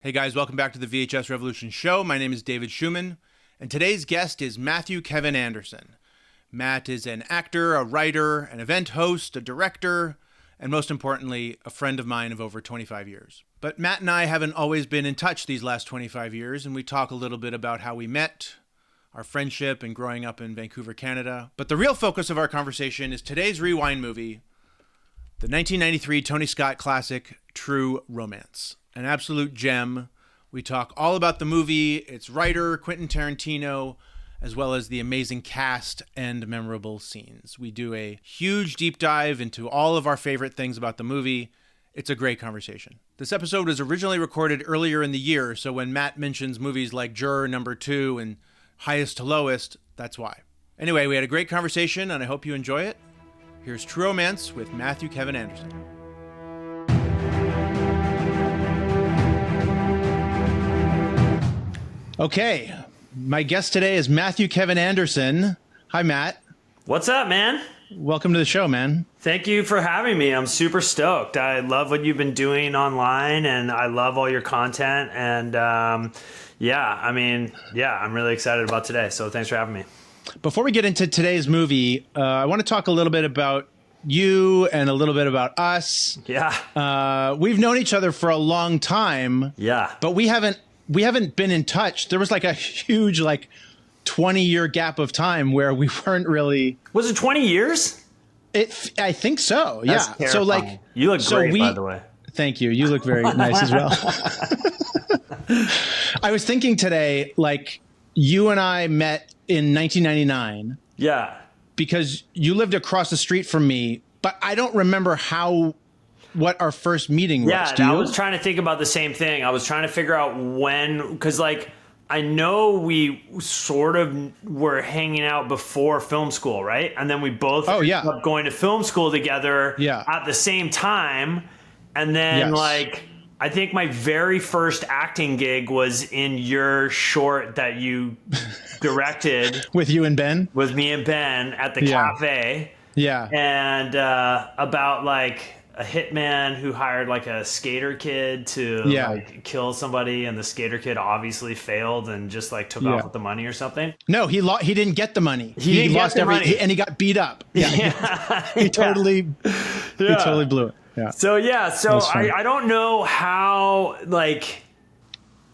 Hey guys, welcome back to the VHS Revolution show. My name is David Schumann, and today's guest is Matthew Kevin Anderson. Matt is an actor, a writer, an event host, a director, and most importantly, a friend of mine of over 25 years. But Matt and I haven't always been in touch these last 25 years, and we talk a little bit about how we met, our friendship, and growing up in Vancouver, Canada. But the real focus of our conversation is today's Rewind movie, the 1993 Tony Scott classic, True Romance. An absolute gem. We talk all about the movie, its writer, Quentin Tarantino, as well as the amazing cast and memorable scenes. We do a huge deep dive into all of our favorite things about the movie. It's a great conversation. This episode was originally recorded earlier in the year, so when Matt mentions movies like Juror Number 2 and Highest to Lowest, that's why. Anyway, we had a great conversation, and I hope you enjoy it. Here's True Romance with Matthew Kevin Anderson. Okay, my guest today is Matthew Kevin Anderson. Hi, Matt. What's up, man? Welcome to the show, man. Thank you for having me. I'm super stoked. I love what you've been doing online, and I love all your content. And I'm really excited about today. So thanks for having me. Before we get into today's movie, I want to talk a little bit about you and a little bit about us. Yeah. We've known each other for a long time. Yeah. But we haven't been in touch. There was like a huge 20-year gap of time where we weren't really. Was it 20 years? I think so. That's yeah. terrifying. So you look great, by the way. Thank you. You look very nice as well. I was thinking today, you and I met in 1999. Yeah. Because you lived across the street from me, but I don't remember what our first meeting was. Yeah, I was trying to think about the same thing. I was trying to figure out when, because I know we sort of were hanging out before film school, right? And then we both ended up going to film school together at the same time. And then I think my very first acting gig was in your short that you directed. With you and Ben? With me and Ben at the cafe. Yeah. And about a hitman who hired a skater kid to kill somebody, and the skater kid obviously failed and just took off with the money or something. No, he didn't get the money. He lost everything, and he got beat up. He totally blew it. Yeah. So I don't know how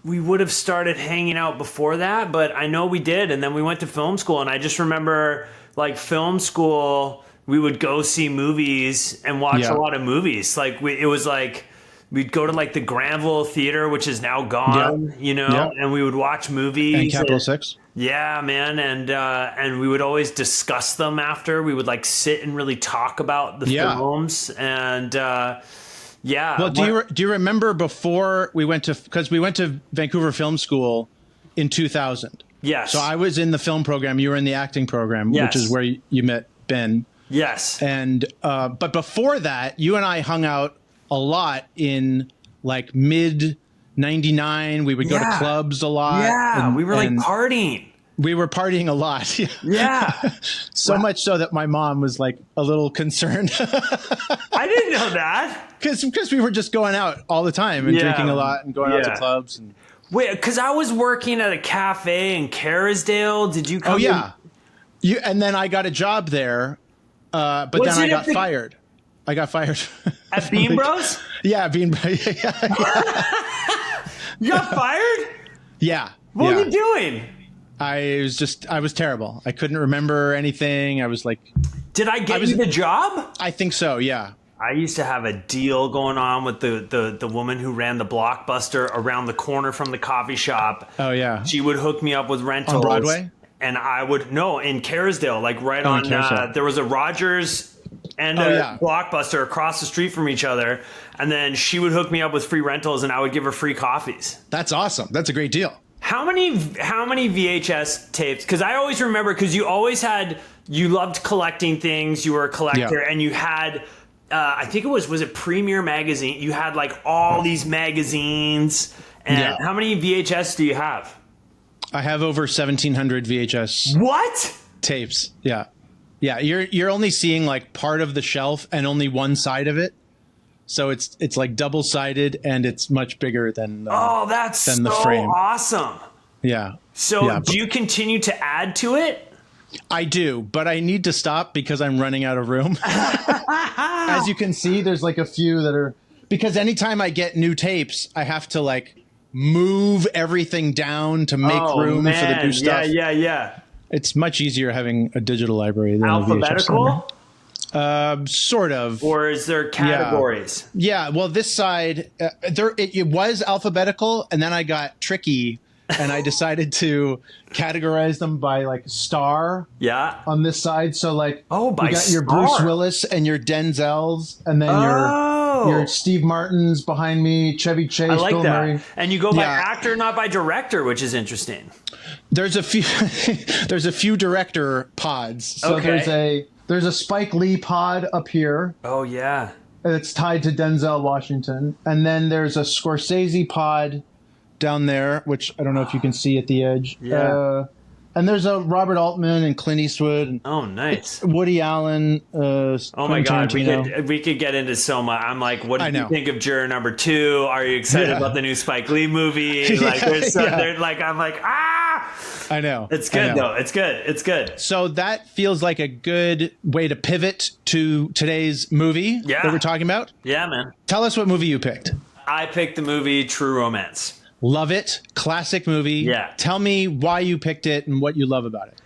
we would have started hanging out before that, but I know we did, and then we went to film school, and I just remember film school. We would go see movies and watch a lot of movies. We'd go to the Granville Theater, which is now gone, and we would watch movies. And Capital 6. Yeah, man. And we would always discuss them after. We would sit and really talk about the films. And Well, do you remember before we went to Vancouver Film School in 2000? Yes. So I was in the film program. You were in the acting program, which is where you met Ben. Yes. And but before that, you and I hung out a lot in mid 99. We would go to clubs a lot. Yeah, we were partying. We were partying a lot. Yeah. So much so that my mom was a little concerned. I didn't know that. Because we were just going out all the time and drinking a lot and going out to clubs. And wait, because I was working at a cafe in Kerrisdale. Did you come? Oh, yeah. And then I got a job there. But then I got fired. I got fired. At Bean Bros? Yeah, Bean Bros. You got fired? Yeah. What were you doing? I was terrible. I couldn't remember anything. I was Did I get you the job? I think so, yeah. I used to have a deal going on with the woman who ran the Blockbuster around the corner from the coffee shop. Oh, yeah. She would hook me up with rentals. On Broadway? And I would, in Kerrisdale, on, there was a Rogers and a Blockbuster across the street from each other. And then she would hook me up with free rentals and I would give her free coffees. That's awesome. That's a great deal. How many VHS tapes? Because I always remember, because you loved collecting things. You were a collector and you had, I think was it Premiere Magazine? You had all these magazines. And how many VHS do you have? I have over 1,700 VHS. What? Tapes. Yeah. Yeah. You're only seeing part of the shelf and only one side of it. So it's like double-sided, and it's much bigger than that's than the so frame. Awesome. Yeah. So do you continue to add to it? I do, but I need to stop because I'm running out of room. As you can see, there's like a few that are, because anytime I get new tapes, I have to like move everything down to make room for the new stuff. Yeah. It's much easier having a digital library than alphabetical. Sort of. Or is there categories? Yeah. Well, this side, it was alphabetical, and then I got tricky, and I decided to categorize them by like star. Yeah. On this side, so like, by you got your star. Bruce Willis and your Denzels, and then your Steve Martins behind me, Chevy Chase, I like Bill that. Murray. And you go by actor, not by director, which is interesting. There's a few. There's a few director pods. So there's a Spike Lee pod up here. Oh yeah. It's tied to Denzel Washington, and then there's a Scorsese pod down there, which I don't know if you can see at the edge. Yeah. And there's a Robert Altman and Clint Eastwood. And oh, nice. Woody Allen. Oh my God, Tarantino. we could get into so much. I'm like, what do you think of Juror Number 2? Are you excited about the new Spike Lee movie? Like, I'm like, I know. It's good though. It's good. So that feels like a good way to pivot to today's movie that we're talking about. Yeah, man. Tell us what movie you picked. I picked the movie True Romance. Love it. Classic movie. Yeah. Tell me why you picked it and what you love about it.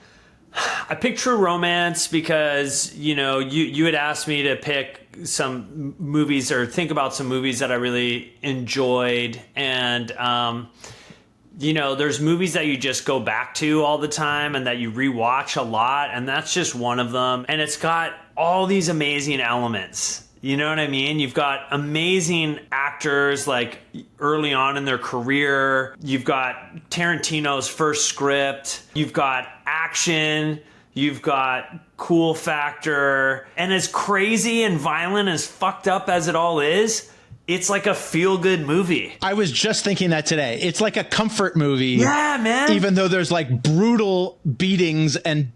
I picked True Romance because, you had asked me to pick some movies or think about some movies that I really enjoyed. And, there's movies that you just go back to all the time and that you rewatch a lot. And that's just one of them. And it's got all these amazing elements. You know what I mean? You've got amazing actors like early on in their career. You've got Tarantino's first script. You've got action. You've got cool factor. And as crazy and violent as fucked up as it all is, it's like a feel-good movie. I was just thinking that today. It's like a comfort movie. Yeah, man. Even though there's like brutal beatings and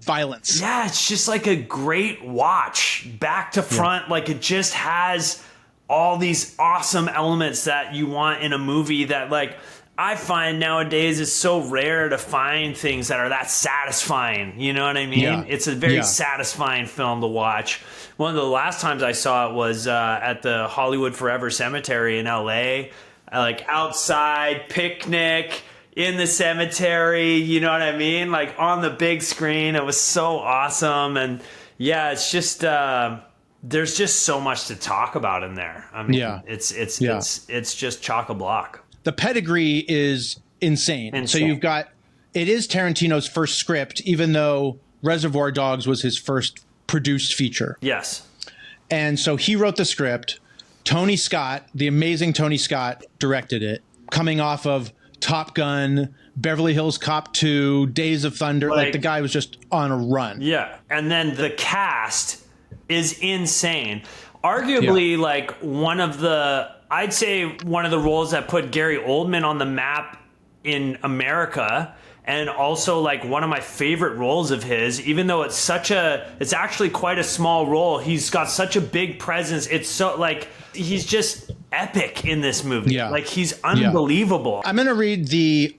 violence. Yeah, it's just like a great watch, back to front. Yeah. Like it just has all these awesome elements that you want in a movie that like I find nowadays is so rare to find things that are that satisfying. You know what I mean? Yeah. It's a very satisfying film to watch. One of the last times I saw it was at the Hollywood Forever Cemetery in LA. Like outside, picnic, in the cemetery, you know what I mean? Like on the big screen. It was so awesome. And yeah, it's just there's just so much to talk about in there. I mean, it's just chock-a-block. The pedigree is insane. So you've got, it is Tarantino's first script, even though Reservoir Dogs was his first produced feature. Yes. And so he wrote the script. Tony Scott, the amazing Tony Scott, directed it, coming off of Top Gun, Beverly Hills Cop 2, Days of Thunder. Like the guy was just on a run. Yeah. And then the cast is insane. Arguably, like I'd say one of the roles that put Gary Oldman on the map in America, and also like one of my favorite roles of his, even though it's actually quite a small role. He's got such a big presence. It's so like, he's just epic in this movie. Yeah. Like he's unbelievable. Yeah. I'm going to read the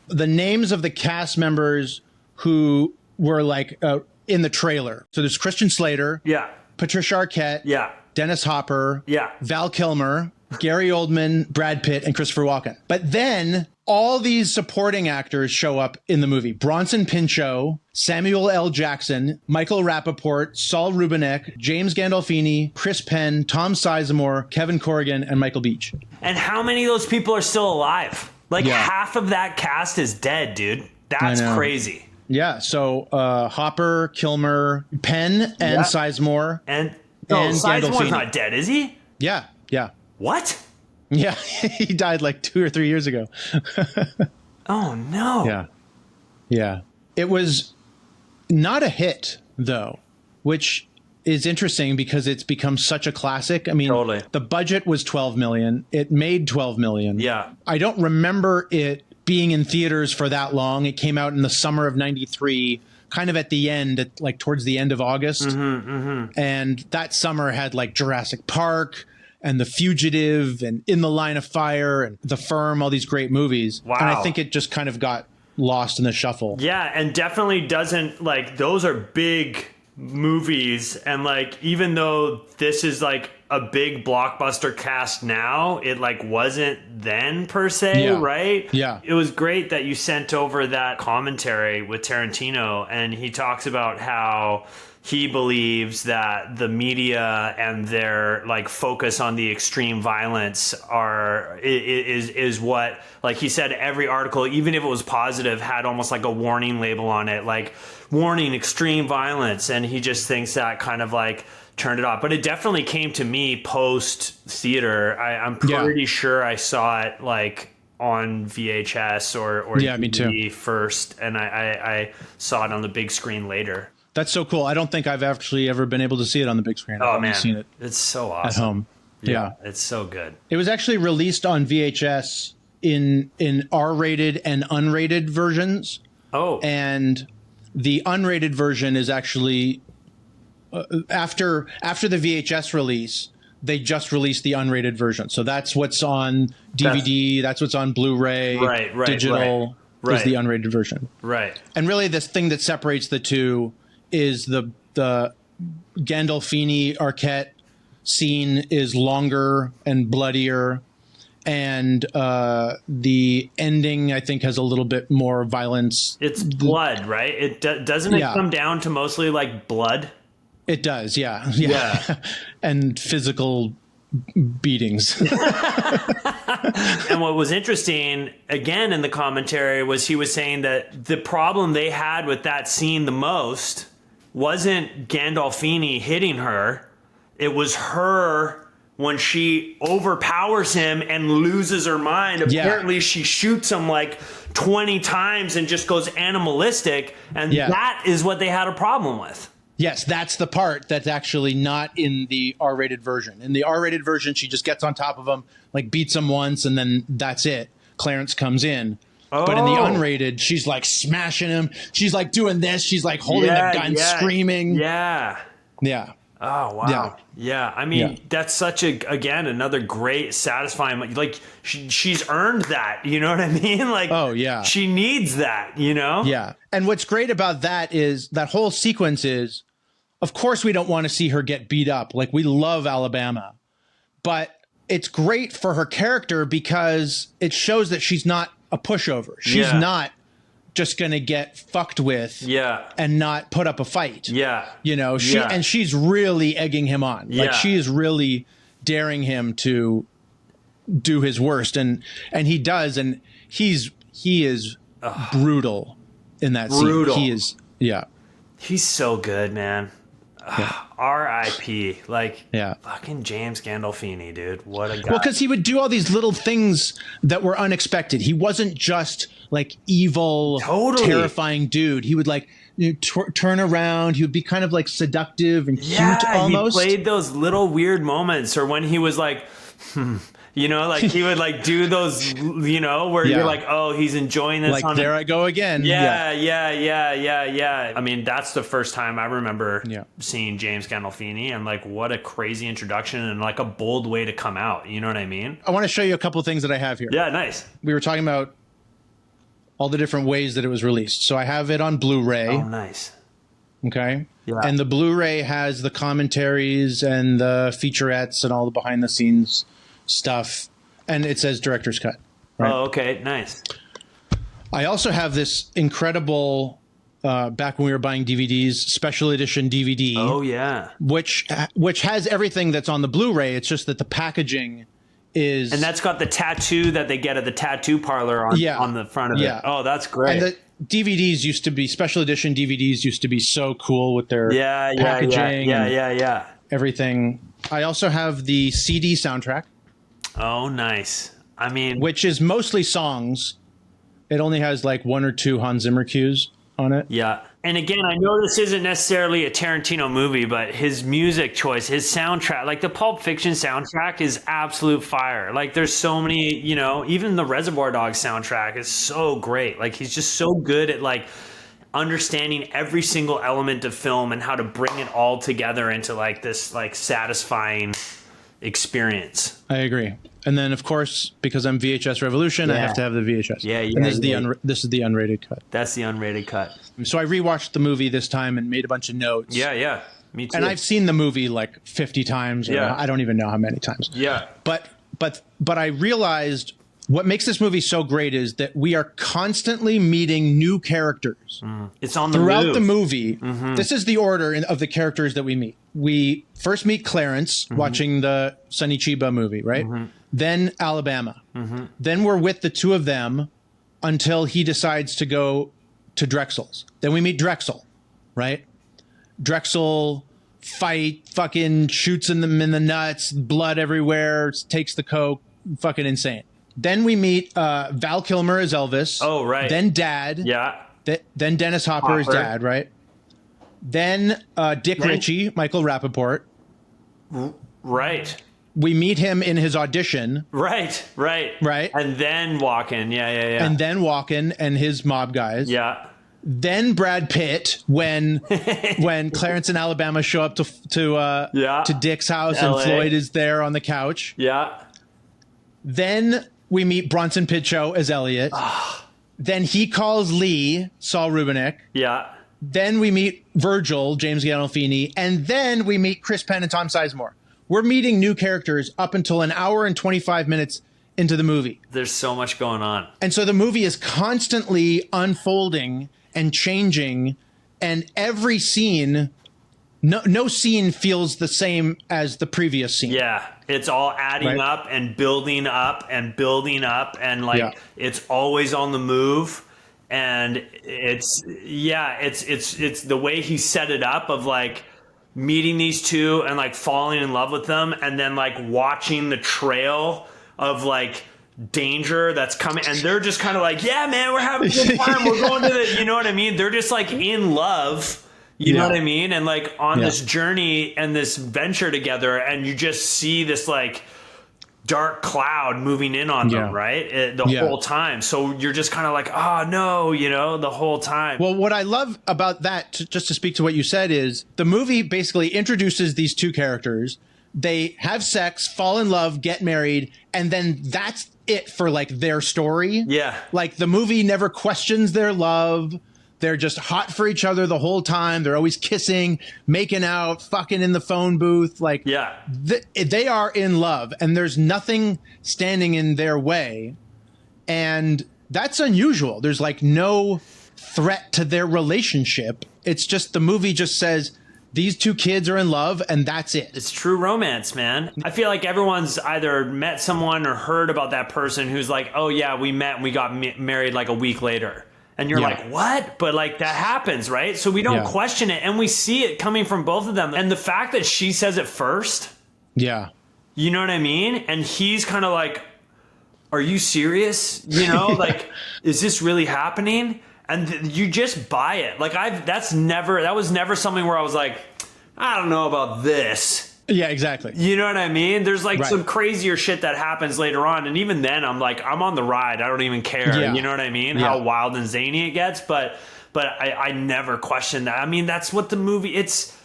names of the cast members who were like in the trailer. So there's Christian Slater. Yeah. Patricia Arquette. Yeah. Dennis Hopper. Yeah. Val Kilmer. Gary Oldman, Brad Pitt, and Christopher Walken. But then all these supporting actors show up in the movie. Bronson Pinchot, Samuel L. Jackson, Michael Rappaport, Saul Rubinek, James Gandolfini, Chris Penn, Tom Sizemore, Kevin Corrigan, and Michael Beach. And how many of those people are still alive? Like half of that cast is dead, dude. That's crazy. Yeah, so Hopper, Kilmer, Penn, and Sizemore. And Sizemore's not dead, is he? Yeah. What? Yeah, he died like 2 or 3 years ago. Oh, no. Yeah. It was not a hit, though, which is interesting because it's become such a classic. I mean, totally. The budget was $12 million. It made $12 million. Yeah. I don't remember it being in theaters for that long. It came out in the summer of 93, kind of at the end, like towards the end of August. And that summer had like Jurassic Park and The Fugitive and In the Line of Fire and The Firm, all these great movies. Wow. And I think it just kind of got lost in the shuffle. Yeah, and definitely doesn't, like, those are big movies, and like, even though this is like a big blockbuster cast now, it like wasn't then per se, right? Yeah. It was great that you sent over that commentary with Tarantino, and he talks about how he believes that the media and their like focus on the extreme violence is what, like he said, every article, even if it was positive, had almost like a warning label on it, like warning extreme violence, and he just thinks that kind of like turned it off. But it definitely came to me post theater. I'm pretty sure I saw it like on VHS or DVD me too. First, and I saw it on the big screen later. That's so cool. I don't think I've actually ever been able to see it on the big screen. I've only seen it. It's so awesome at home. Yeah, it's so good. It was actually released on VHS in R-rated and unrated versions. Oh, and the unrated version is actually after the VHS release, they just released the unrated version. So that's what's on DVD. That's what's on Blu-ray. Right. Digital is the unrated version. Right. And really, this thing that separates the two is the Gandolfini Arquette scene is longer and bloodier, and the ending I think has a little bit more violence. It's blood, right? It doesn't it come down to mostly like blood? It does, yeah. And physical beatings. And what was interesting, again, in the commentary, was he was saying that the problem they had with that scene the most wasn't Gandolfini hitting her. It was her when she overpowers him and loses her mind. Apparently she shoots him like 20 times and just goes animalistic. And that is what they had a problem with. Yes, that's the part that's actually not in the R-rated version. In the R-rated version, she just gets on top of him, like beats him once, and then that's it. Clarence comes in. Oh. But in the unrated, she's like smashing him. She's like doing this. She's like holding the gun, screaming. Yeah. Oh, wow. Yeah. I mean, that's such again, another great, satisfying, like she's earned that. You know what I mean? Like, she needs that, you know? Yeah. And what's great about that is that whole sequence is, of course, we don't want to see her get beat up. Like, we love Alabama, but it's great for her character because it shows that she's not a pushover. She's not just going to get fucked with and not put up a fight. Yeah. You know, and she's really egging him on. Like, she is really daring him to do his worst. And he does. And he is brutal in that scene. He is. Yeah. He's so good, man. R.I.P. Like, fucking James Gandolfini, dude. What a guy. Well, because he would do all these little things that were unexpected. He wasn't just like evil, terrifying dude. He would like turn around. He would be kind of like seductive and cute almost. He played those little weird moments, or when he was like, you know, like he would like do those, you know, where you're like, oh, he's enjoying this. Like, there I go again. Yeah. I mean, that's the first time I remember seeing James Gandolfini, and like, what a crazy introduction and like a bold way to come out. You know what I mean? I want to show you a couple of things that I have here. Yeah, nice. We were talking about all the different ways that it was released. So I have it on Blu-ray. Oh, nice. Okay. Yeah. And the Blu-ray has the commentaries and the featurettes and all the behind the scenes stuff, and it says director's cut. Right? Oh, okay, nice. I also have this incredible back when we were buying DVDs, special edition DVD. Oh yeah, which has everything that's on the Blu-ray. It's just that the packaging is, and that's got the tattoo that they get at the tattoo parlor on the front of it. Oh, that's great. And the DVDs used to be, special edition DVDs used to be so cool with their packaging. Yeah. Everything. I also have the CD soundtrack. Oh, nice. I mean, which is mostly songs. It only has like one or two Hans Zimmer cues on it. Yeah. And again, I know this isn't necessarily a Tarantino movie, but his music choice, his soundtrack, like the Pulp Fiction soundtrack is absolute fire. Like, there's so many, you know, even the Reservoir Dogs soundtrack is so great. Like, he's just so good at like understanding every single element of film and how to bring it all together into like this like satisfying experience. I agree. And then, of course, because I'm VHS Revolution, I have to have the VHS. Yeah. And this is the unrated cut. That's the unrated cut. So I rewatched the movie this time and made a bunch of notes. Yeah. Me too. And I've seen the movie like 50 times. Or I don't even know how many times. Yeah. But I realized what makes this movie so great is that we are constantly meeting new characters. It's on the throughout move. the movie. This is the order of the characters that we meet. We first meet Clarence watching the Sonny Chiba movie, right? Then Alabama. Then we're with the two of them until he decides to go to Drexel's. Then we meet Drexel, right? Drexel fucking shoots them in the nuts, blood everywhere, takes the coke, fucking insane. Then we meet Val Kilmer as Elvis. Oh, right. Then Dad. Yeah. Then Dennis Hopper as Dad, right? Then Dick Ritchie, Michael Rappaport. Right. We meet him in his audition. Right. And then Walken. Yeah. And then Walken and his mob guys. Yeah. Then Brad Pitt when Clarence and Alabama show up to Dick's house LA. and Floyd is there on the couch. Yeah. Then we meet Bronson Pinchot as Elliot. Then he calls Lee, Saul Rubinek. Yeah. Then we meet Virgil, James Gandolfini. And then we meet Chris Penn and Tom Sizemore. We're meeting new characters up until an hour and 25 minutes into the movie. There's so much going on. And so the movie is constantly unfolding and changing. And every scene, no scene feels the same as the previous scene. Yeah. It's all adding up and building up and building up. And it's always on the move. And it's the way he set it up of like meeting these two and like falling in love with them. And then like watching the trail of like danger that's coming. And they're just kind of like, yeah, man, we're having a good time. We're going to the, you know what I mean? They're just like in love. You know what I mean? And like on this journey and this venture together, and you just see this like dark cloud moving in on them, right? The whole time. So you're just kind of like, oh no, the whole time. Well, what I love about that, just to speak to what you said, is the movie basically introduces these two characters. They have sex, fall in love, get married, and then that's it for like their story. Yeah. Like the movie never questions their love. They're just hot for each other the whole time. They're always kissing, making out, fucking in the phone booth. Like, they are in love, and there's nothing standing in their way. And that's unusual. There's like no threat to their relationship. It's just the movie just says these two kids are in love, and that's it. It's true romance, man. I feel like everyone's either met someone or heard about that person who's like, oh yeah, we met and we got married like a week later. And you're like, what? But like that happens, right? So we don't question it. And we see it coming from both of them. And the fact that she says it first. Yeah. You know what I mean? And he's kind of like, are you serious? Like, is this really happening? And you just buy it. Like that was never something where I was like, I don't know about this. Yeah, exactly. You know what I mean? There's like some crazier shit that happens later on. And even then I'm like, I'm on the ride. I don't even care. Yeah. You know what I mean? Yeah. How wild and zany it gets. But I never question that. I mean, that's what the movie, it's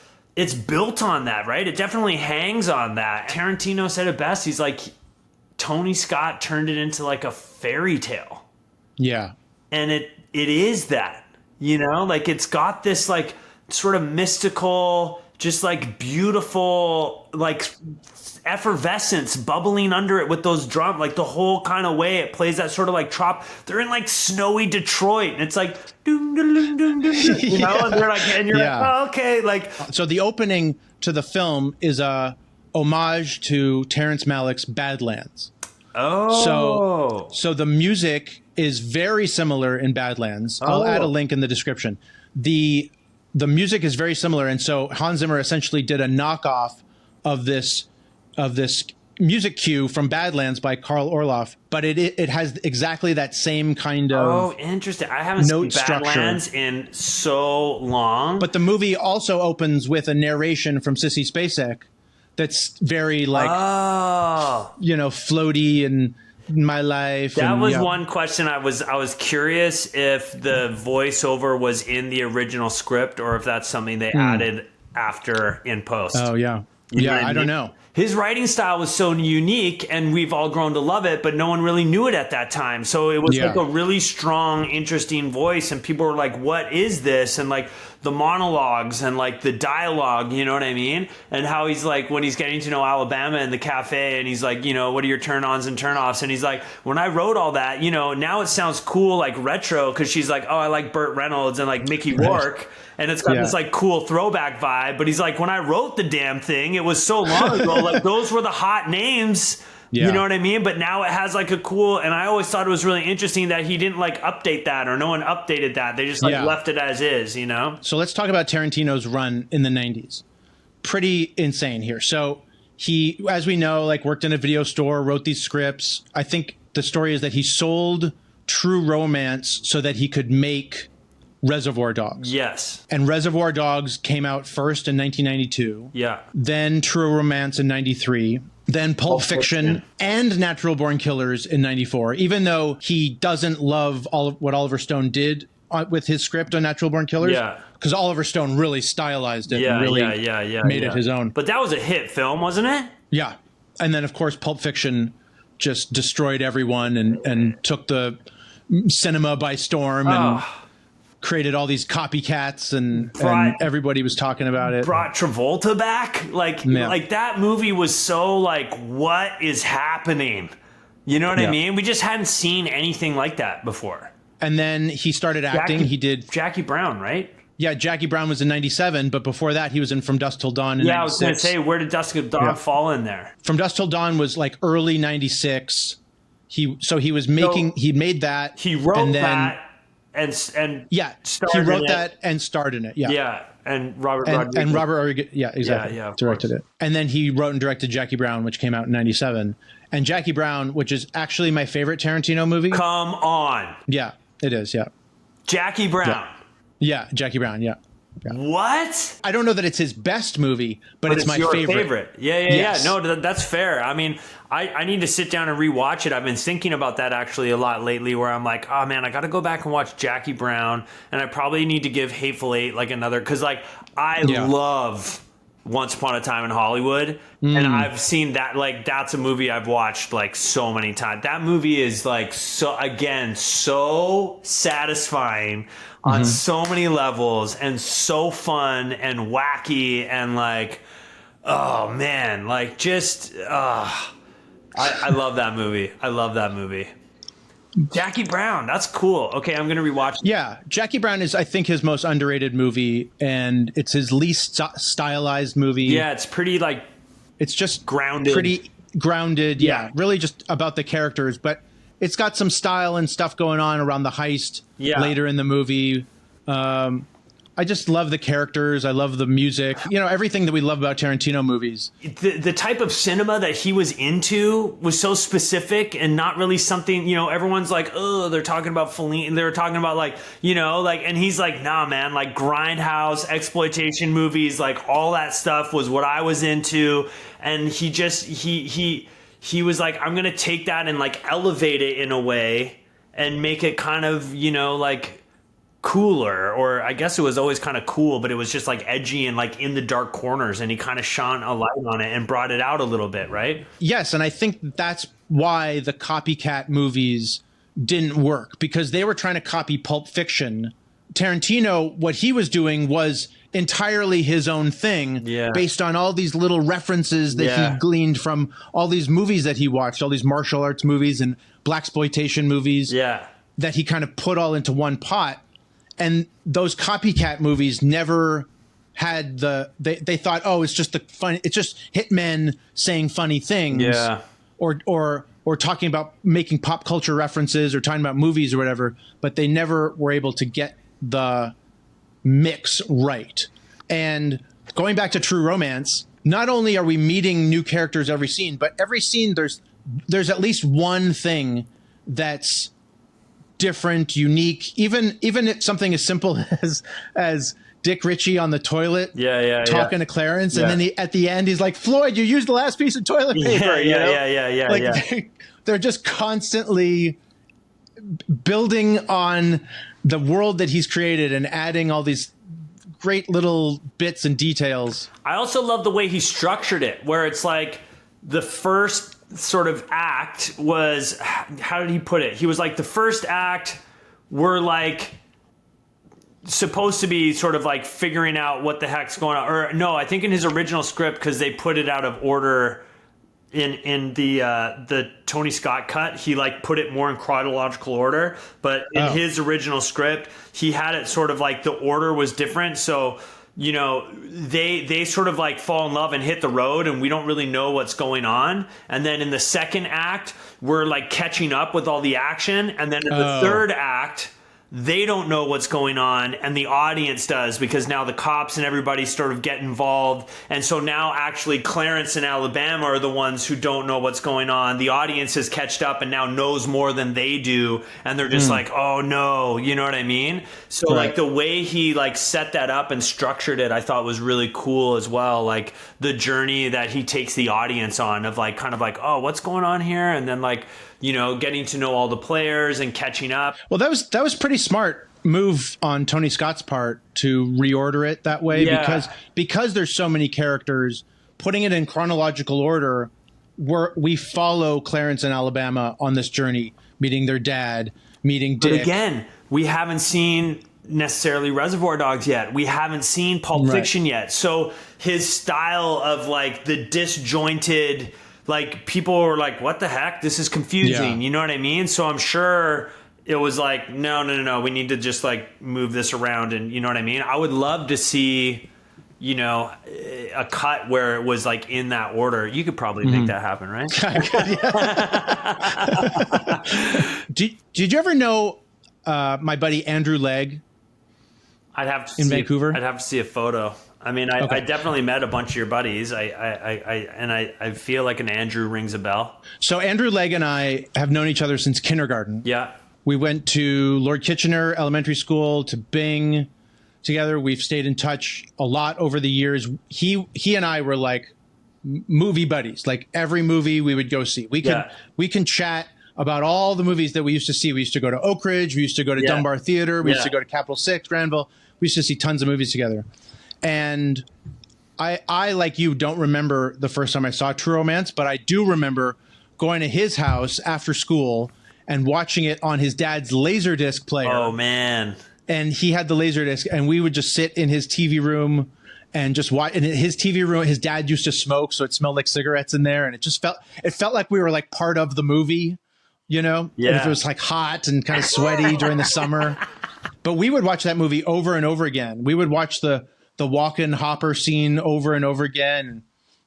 built on that, right? It definitely hangs on that. Tarantino said it best. He's like, Tony Scott turned it into like a fairy tale. Yeah. And it is that, like it's got this like sort of mystical, just like beautiful, like effervescence bubbling under it with those drums, like the whole kind of way it plays that sort of like trop. They're in like snowy Detroit, and it's like doom, doom, doom, doom, doom, and they're like, and you're like, oh, okay, like. So the opening to the film is a homage to Terrence Malick's Badlands. Oh, so the music is very similar in Badlands. I'll add a link in the description. The music is very similar, and so Hans Zimmer essentially did a knockoff of this music cue from Badlands by Carl Orloff, but it has exactly that same kind of interesting. I haven't seen Badlands in so long. But the movie also opens with a narration from Sissy Spacek that's very like floaty and my life. That was one question I was curious if the voiceover was in the original script or if that's something they added after in post. Oh yeah. I don't know. His writing style was so unique, and we've all grown to love it, but no one really knew it at that time. So it was like a really strong, interesting voice, and people were like, what is this? And like the monologues and like the dialogue, you know what I mean? And how he's like, when he's getting to know Alabama in the cafe, and he's like, you know, what are your turn-ons and turn-offs? And he's like, when I wrote all that, you know, now it sounds cool, like retro, because she's like, oh, I like Burt Reynolds and like Mickey Rourke. And it's got this like cool throwback vibe. But he's like, when I wrote the damn thing, it was so long ago. Like those were the hot names. You know what I mean? But now it has like a cool, and I always thought it was really interesting that he didn't like update that, or no one updated that. They just like left it as is, you know? So let's talk about Tarantino's run in the 90s. Pretty insane here. So he, as we know, like worked in a video store, wrote these scripts. I think the story is that he sold True Romance so that he could make Reservoir Dogs. Yes. And Reservoir Dogs came out first in 1992. Yeah. Then True Romance in 93. Then Pulp Fiction and Natural Born Killers in 94. Even though he doesn't love what Oliver Stone did with his script on Natural Born Killers. Yeah. Because Oliver Stone really stylized it and really made it his own. But that was a hit film, wasn't it? Yeah. And then, of course, Pulp Fiction just destroyed everyone and took the cinema by storm and created all these copycats and everybody was talking about it. Brought Travolta back. Like that movie was so like, what is happening? You know what I mean? We just hadn't seen anything like that before. And then he started acting. He did Jackie Brown, right? Yeah, Jackie Brown was in 97, but before that he was in From Dusk Till Dawn in 96. I was going to say, where did Dusk Till Dawn fall in there? From Dusk Till Dawn was like early 96. He made that. He wrote that. And he wrote that and starred in it. And Robert Rodriguez, exactly, directed it. And then he wrote and directed Jackie Brown, which came out in 97. And Jackie Brown, which is actually my favorite Tarantino movie. Come on. Yeah, it is. Yeah. Jackie Brown. Yeah, Jackie Brown. Yeah. What? I don't know that it's his best movie, but it's my favorite. Yeah. No, that's fair. I mean, I need to sit down and rewatch it. I've been thinking about that actually a lot lately, where I'm like, oh man, I got to go back and watch Jackie Brown, and I probably need to give Hateful Eight like another, because like I love Once Upon a Time in Hollywood, and I've seen that, like that's a movie I've watched like so many times. That movie is like so satisfying on so many levels, and so fun and wacky, and like, oh man, like just I love that movie. I love that movie. Jackie Brown, that's cool. Okay, I'm gonna rewatch it. Yeah, Jackie Brown is, I think, his most underrated movie, and it's his least stylized movie. Yeah, it's pretty like, it's just grounded. Pretty grounded. Yeah, really just about the characters, but it's got some style and stuff going on around the heist later in the movie. I just love the characters. I love the music. You know, everything that we love about Tarantino movies. The type of cinema that he was into was so specific and not really something, you know, everyone's like, oh, they're talking about Fellini. They're talking about like, you know, like, and he's like, nah, man, like grindhouse, exploitation movies, like all that stuff was what I was into. And he just, he was like, I'm going to take that and like elevate it in a way and make it kind of, you know, like cooler, or I guess it was always kind of cool, but it was just like edgy and like in the dark corners, and he kind of shone a light on it and brought it out a little bit, right? Yes, and I think that's why the copycat movies didn't work, because they were trying to copy Pulp Fiction. Tarantino, what he was doing was entirely his own thing, based on all these little references that he gleaned from all these movies that he watched, all these martial arts movies and blaxploitation movies that he kind of put all into one pot. And those copycat movies never had they thought, oh, it's just it's just hitmen saying funny things, or talking about making pop culture references or talking about movies or whatever, but they never were able to get the mix right. And going back to True Romance, not only are we meeting new characters every scene, but every scene there's at least one thing that's different, unique, even if something as simple as Dick Ritchie on the toilet talking to Clarence, and then at the end he's like, Floyd, you used the last piece of toilet paper. They're just constantly building on the world that he's created and adding all these great little bits and details. I also love the way he structured it, where it's like the first sort of act was, how did he put it? He was like, the first act, we're like supposed to be sort of like figuring out what the heck's going on. Or no, I think in his original script, because they put it out of order in the Tony Scott cut, he like put it more in chronological order. But in his original script, he had it sort of like the order was different. So, you know, they sort of like fall in love and hit the road, and we don't really know what's going on. And then in the second act, we're like catching up with all the action. And then in the third act, they don't know what's going on, and the audience does, because now the cops and everybody sort of get involved. And so now actually Clarence and Alabama are the ones who don't know what's going on. The audience has catched up and now knows more than they do, and they're just like, oh no, you know what I mean? So like the way he like set that up and structured it, I thought was really cool as well. Like the journey that he takes the audience on of like kind of like, oh, what's going on here? And then like, you know, getting to know all the players and catching up. Well, that was pretty smart move on Tony Scott's part to reorder it that way, because there's so many characters. Putting it in chronological order, we follow Clarence and Alabama on this journey, meeting their dad, meeting Dick. But again, we haven't seen necessarily Reservoir Dogs yet. We haven't seen Pulp Fiction yet. So his style of like the disjointed, like people were like, what the heck? This is confusing. You know what I mean? So I'm sure it was like, no. We need to just like move this around. And you know what I mean? I would love to see, you know, a cut where it was like in that order. You could probably make that happen, right? Did you ever know my buddy Andrew Legg? I'd have to in Vancouver. I'd have to see a photo. I mean, I definitely met a bunch of your buddies. I feel like an Andrew rings a bell. So Andrew Legg and I have known each other since kindergarten. Yeah. We went to Lord Kitchener Elementary School, to Bing together. We've stayed in touch a lot over the years. He and I were like movie buddies. Like every movie we would go see. We can chat about all the movies that we used to see. We used to go to Oak Ridge. We used to go to Dunbar Theater. We used to go to Capital 6, Granville. We used to see tons of movies together. And I, like you, don't remember the first time I saw True Romance, but I do remember going to his house after school and watching it on his dad's Laserdisc player. Oh, man. And he had the Laserdisc, and we would just sit in his TV room and just watch. In his TV room, his dad used to smoke, so it smelled like cigarettes in there, and it felt like we were like part of the movie, you know? Yeah. And if it was like hot and kind of sweaty during the summer. But we would watch that movie over and over again. We would watch the Walken Hopper scene over and over again.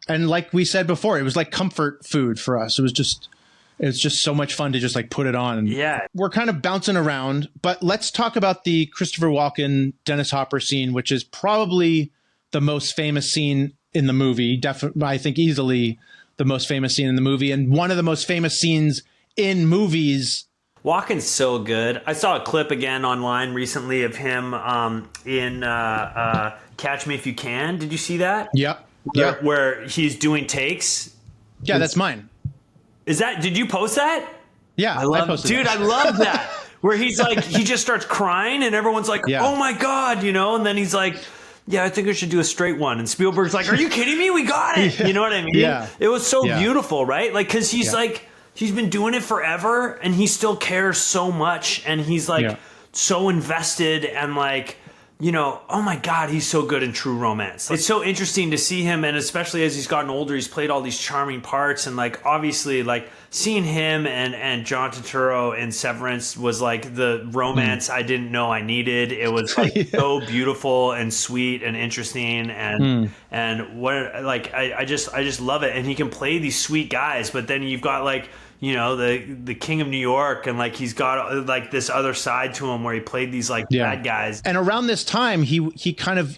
And like we said before, it was like comfort food for us. It was just so much fun to just like put it on. Yeah. We're kind of bouncing around, but let's talk about the Christopher Walken, Dennis Hopper scene, which is probably the most famous scene in the movie. Definitely, I think easily the most famous scene in the movie, and one of the most famous scenes in movies. Walken's so good. I saw a clip again online recently of him in Catch Me If You Can. Did you see that? Yep. Where he's doing takes. Yeah, that's mine. Did you post that? Yeah, I love that. Where he's like, he just starts crying and everyone's like, oh my God, you know? And then he's like, yeah, I think I should do a straight one. And Spielberg's like, are you kidding me? We got it. You know what I mean? Yeah. It was so beautiful, right? Like, cause he's like, he's been doing it forever and he still cares so much. And he's like so invested and like, you know, oh my God, he's so good in True Romance. It's so interesting to see him, and especially as he's gotten older, he's played all these charming parts, and like obviously like seeing him and John Turturro in Severance was like the romance I didn't know I needed. It was like so beautiful and sweet and interesting, and what like I just love it. And he can play these sweet guys, but then you've got like, you know, the King of New York, and like he's got like this other side to him where he played these like bad guys. And around this time, he kind of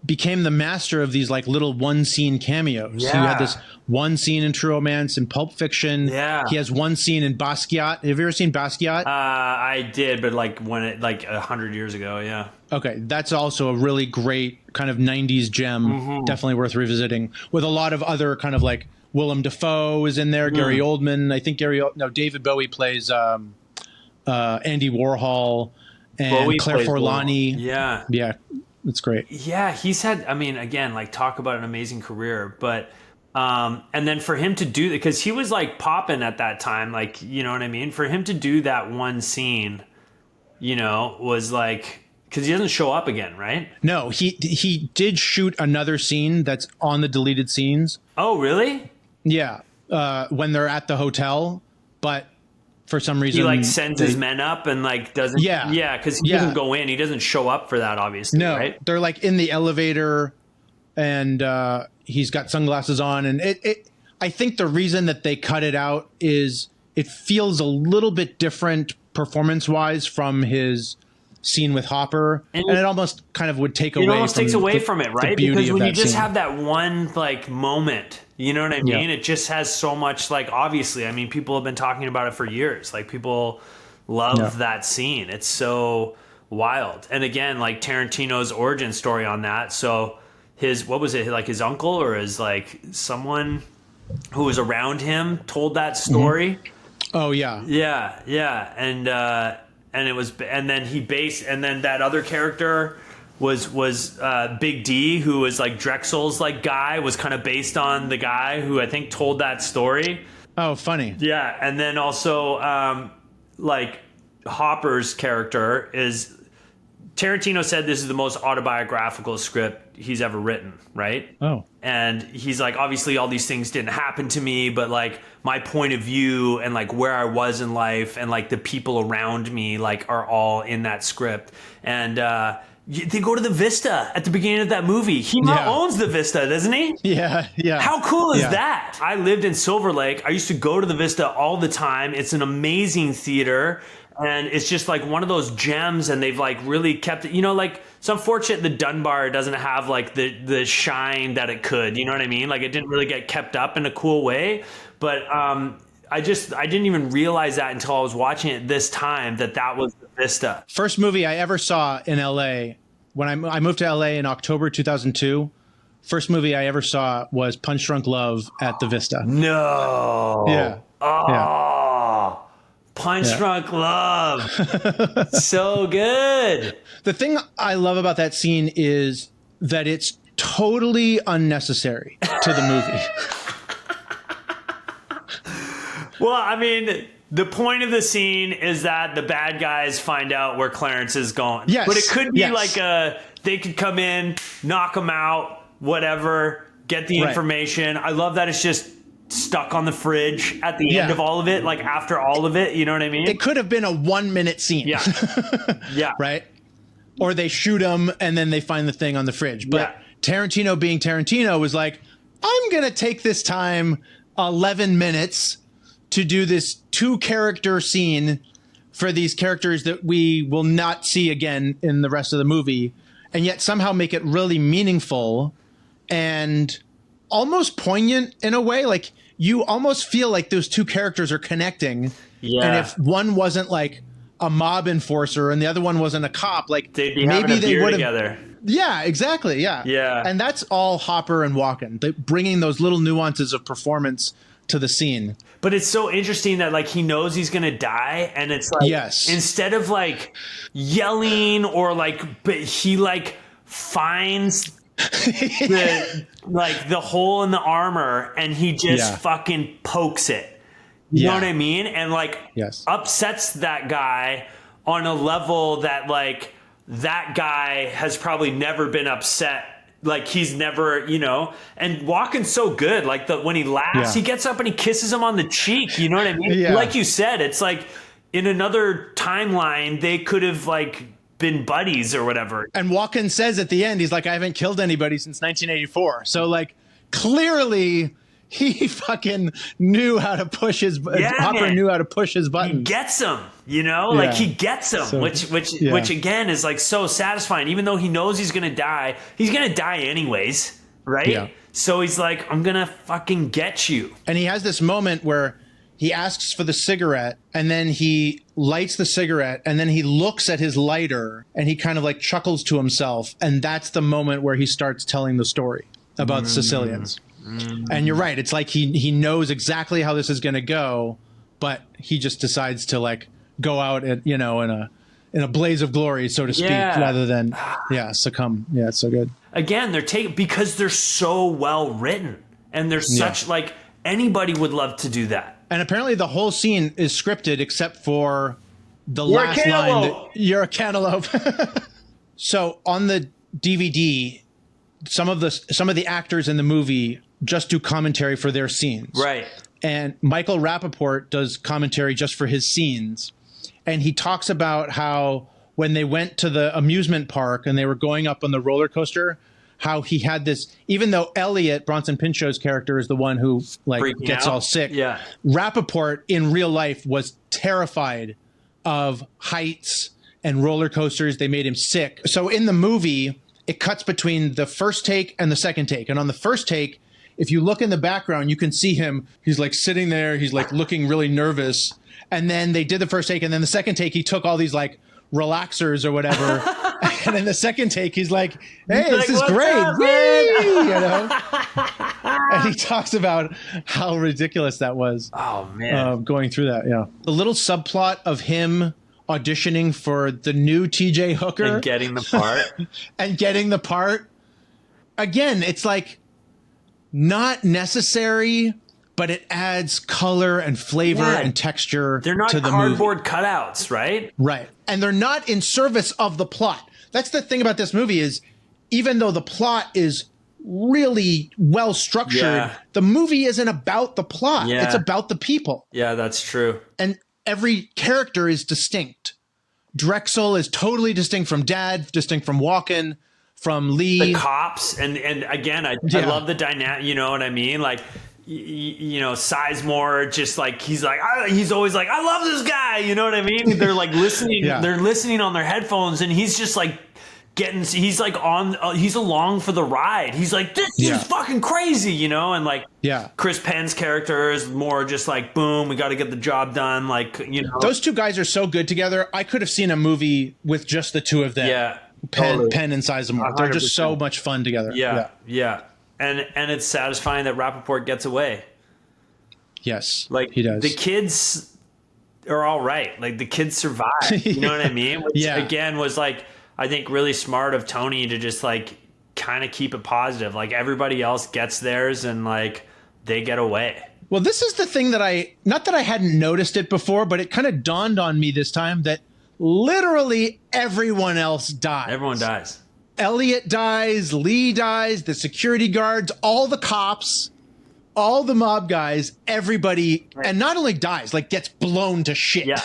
became the master of these like little one scene cameos. Yeah. He had this one scene in True Romance and Pulp Fiction. Yeah. He has one scene in Basquiat. Have you ever seen Basquiat? I did, but like 100 years ago. Yeah. Okay. That's also a really great kind of 90s gem. Mm-hmm. Definitely worth revisiting, with a lot of other kind of like Willem Dafoe is in there. Gary Oldman. I think David Bowie plays Andy Warhol, and Claire Forlani. Yeah. Yeah. It's great. Yeah, he's had, I mean, again, like talk about an amazing career, but and then for him to do that, because he was like popping at that time, like, you know what I mean? For him to do that one scene, you know, was like, because he doesn't show up again, right? No, he did shoot another scene that's on the deleted scenes. Oh, really? Yeah, when they're at the hotel, but for some reason he like sends his men up and like doesn't. Yeah, because he doesn't go in. He doesn't show up for that, obviously. No, right? They're like in the elevator, and he's got sunglasses on, and I think the reason that they cut it out is it feels a little bit different performance-wise from his scene with Hopper, and it almost kind of would take away. It almost takes away from it, right? Because when you just scene. have that one like moment, you know what I mean? Yeah. It just has so much, like, obviously, I mean, people have been talking about it for years. Like, people love that scene. It's so wild. And again, like Tarantino's origin story on that. So his, what was it, like his uncle or his like someone who was around him told that story. Oh yeah. Yeah. And it was, and then and then that other character was Big D, who was like Drexel's like guy, was kind of based on the guy who I think told that story. Oh, funny. Yeah. And then also like Hopper's character is, Tarantino said this is the most autobiographical script he's ever written, right? Oh. And he's like, obviously all these things didn't happen to me, but like my point of view and like where I was in life and like the people around me like are all in that script. And they go to the Vista at the beginning of that movie. He now owns the Vista, doesn't he? Yeah. How cool is that? I lived in Silver Lake. I used to go to the Vista all the time. It's an amazing theater. And it's just like one of those gems, and they've like really kept it, you know, like it's unfortunate the Dunbar doesn't have like the shine that it could, you know what I mean? Like it didn't really get kept up in a cool way. But I didn't even realize that until I was watching it this time, that was the Vista. First movie I ever saw in LA, when I moved to LA in October 2002, first movie I ever saw was Punch Drunk Love at the Vista. No. Yeah. Oh. Yeah. Punch Drunk Love. So good. The thing I love about that scene is that it's totally unnecessary to the movie. Well, I mean, the point of the scene is that the bad guys find out where Clarence is going. Yes. But it could be like they could come in, knock him out, whatever, get the information. I love that it's just stuck on the fridge at the end of all of it, like after all of it, you know what I mean? It could have been a 1 minute scene. Yeah. Right? Or they shoot him and then they find the thing on the fridge. But Tarantino being Tarantino was like, I'm going to take this time, 11 minutes, to do this 2-character scene for these characters that we will not see again in the rest of the movie, and yet somehow make it really meaningful and almost poignant in a way. Like you almost feel like those 2 characters are connecting. Yeah. And if one wasn't like a mob enforcer and the other one wasn't a cop, like they'd be maybe they would together. Yeah, exactly. Yeah. Yeah. And that's all Hopper and Walken, bringing those little nuances of performance to the scene. But it's so interesting that like he knows he's gonna die, and it's like instead of like yelling or like, but he like finds the hole in the armor and he just fucking pokes it. You know what I mean? And like upsets that guy on a level that like that guy has probably never been upset. Like he's never, you know, and Walken's so good. Like when he laughs, he gets up and he kisses him on the cheek. You know what I mean? Yeah. Like you said, it's like in another timeline, they could have like been buddies or whatever. And Walken says at the end, he's like, I haven't killed anybody since 1984. So like clearly he fucking knew how to push his Hopper knew how to push his buttons. He gets him, you know, like he gets him, so, which again is like so satisfying. Even though he knows he's gonna die anyways, right? Yeah. So he's like, I'm gonna fucking get you. And he has this moment where he asks for the cigarette, and then he lights the cigarette, and then he looks at his lighter, and he kind of like chuckles to himself, and that's the moment where he starts telling the story about the Sicilians. And you're right. It's like he knows exactly how this is going to go, but he just decides to like go out at, you know, in in a blaze of glory, so to speak, rather than succumb. Yeah, it's so good. Again, because they're so well written, and they're such like anybody would love to do that. And apparently the whole scene is scripted except for the last line. You're a cantaloupe. So on the DVD, some of the actors in the movie just do commentary for their scenes. Right. And Michael Rappaport does commentary just for his scenes. And he talks about how when they went to the amusement park and they were going up on the roller coaster, how he had this, even though Elliot, Bronson Pinchot's character, is the one who gets all sick. Yeah. Rappaport in real life was terrified of heights and roller coasters. They made him sick. So in the movie, it cuts between the first take and the second take. And on the first take, if you look in the background, you can see him. He's like sitting there. He's like looking really nervous. And then they did the first take. And then the second take, he took all these like relaxers or whatever. And in the second take, he's like, hey, this is great. You know? And he talks about how ridiculous that was. Oh, man. Going through that, yeah. The little subplot of him auditioning for the new TJ Hooker. And getting the part. Again, it's like not necessary, but it adds color and flavor and texture to the movie. They're not cardboard cutouts, right? Right. And they're not in service of the plot. That's the thing about this movie is even though the plot is really well structured, the movie isn't about the plot. Yeah. It's about the people. Yeah, that's true. And every character is distinct. Drexel is totally distinct from Dad, distinct from Walken, from Lee. The cops. And again, I love the dynamic, you know what I mean? Like, you know, Sizemore, just like he's always like, I love this guy, you know what I mean? They're like listening, they're listening on their headphones, and he's just like he's like he's along for the ride. He's like, this is fucking crazy, you know? And like, Chris Penn's character is more just like, boom, we got to get the job done. Like, you know, those two guys are so good together. I could have seen a movie with just the two of them. Yeah. Penn and Sizemore. 100%. They're just so much fun together. Yeah. And it's satisfying that Rappaport gets away. Yes, like he does. The kids are all right. Like the kids survive. You know what I mean? Which, again, was like, I think really smart of Tony to just like kind of keep it positive. Like everybody else gets theirs and like they get away. Well, this is the thing that not that I hadn't noticed it before, but it kind of dawned on me this time that literally everyone else dies. Everyone dies. Elliot dies, Lee dies, the security guards, all the cops, all the mob guys, everybody, and not only dies, like gets blown to shit. Yeah.